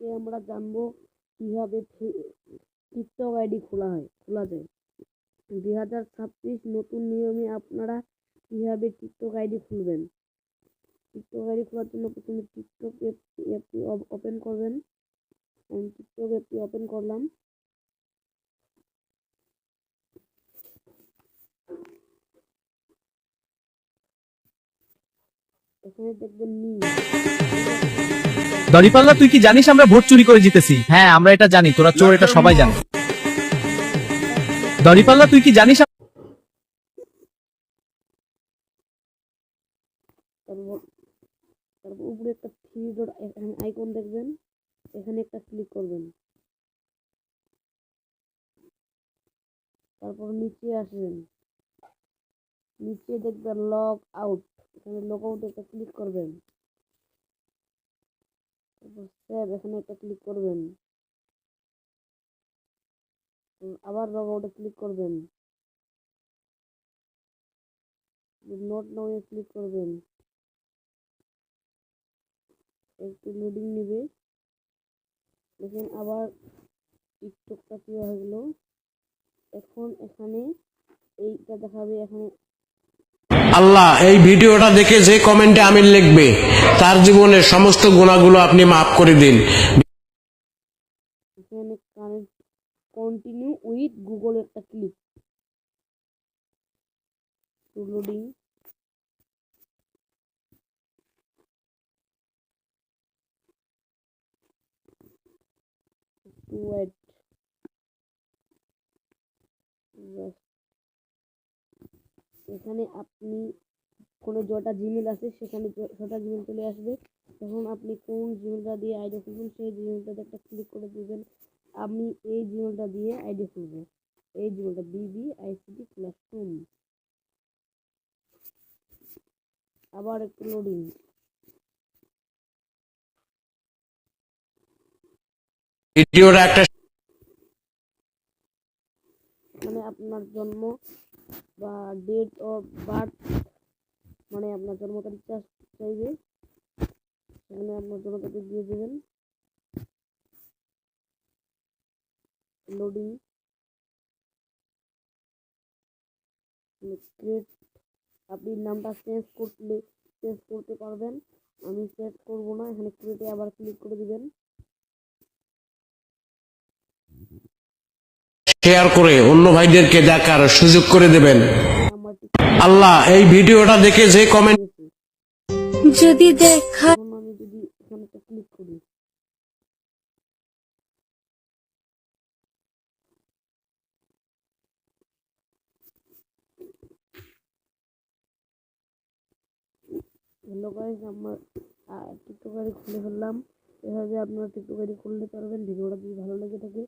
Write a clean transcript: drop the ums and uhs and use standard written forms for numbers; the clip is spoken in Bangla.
আজকে আমরা জানবো কিভাবে টিকটক আইডি খোলা যায়। 2026 নতুন নিয়মে আপনারা কিভাবে টিকটক আইডি খুলবেন। টিকটক আইডি খোলার জন্য প্রথমে টিকটক অ্যাপটি ওপেন করবেন। আমি টিকটক অ্যাপটি ওপেন করলাম। এখানে দেখবেন দাড়িপাল্লা, তুই কি জানিস আমরা ভোট চুরি করে জিতেছি? হ্যাঁ, আমরা এটা জানি, তোরা চোর, এটা সবাই জানে। দাড়িপাল্লা, তুই কি জানিস? তারপর উপরে একটা থ্রি ডট আইকন দেখবেন, এখানে একটা ক্লিক করবেন। তারপর নিচে আসবেন, নিচে দেখবেন লগ আউট, এখানে লগ আউট একটা ক্লিক করবেন। তারপর সেভ, এখানে একটা ক্লিক করবেন। আবার লগ আউটে ক্লিক করবেন। নোট নাও এ ক্লিক করবেন। একটু লোডিং নেবে। দেখেন আবার টিকটকটা কি হয়ে গেল। এখন এখানে এইটা দেখাবে। এখানে আল্লাহ এই ভিডিওটা দেখে যে কমেন্টে আমিন লিখবে তার জীবনের সমস্ত গুনাহগুলো আপনি মাফ করে দিন। এখানে কন্টিনিউ উইথ গুগল একটা ক্লিক। লোডিং। ওয়েট, এখানে আপনি ফোনে যটা জিমেল আছে সেখানে ছটা জিমেল চলে আসবে। তখন আপনি কোন জিমেলটা দিয়ে আইডি খুলবেন সেই জিমেলটাতে একটা ক্লিক করে দিবেন। আমি এই জিমেলটা দিয়ে আইডি খুলবো, এই জিমেলটা BBICT ক্লাসরুম। আবার একটু লোডিং। ভিডিওটা একটা মানে আপনার জন্ম বা ডেট অফ বার্থ, মানে আপনার জন্ম তারিখ চাইবে, সেখানে আপনার জন্ম তারিখ দিয়ে দেবেন। লোডিং। ক্রিয়েট, আপনি নামটা চেঞ্জ করতে পারবেন। আমি চেঞ্জ করব না, এখানে ক্রিয়েটে আবার ক্লিক করে দিবেন। শেয়ার করে অন্য ভাইদেরকে দেখার সুযোগ করে দেবেন। আমার আল্লাহ এই ভিডিওটা দেখে যে কমেন্ট যদি দেখা আমি যদি এখানে একটা ক্লিক করি, হ্যালো গাইস, আমার টিকটক আইডি খুলে ফেললাম। এভাবে আপনারা টিকটক আইডি খুলতে পারবেন। ভিডিওটা যদি ভালো লেগে থাকে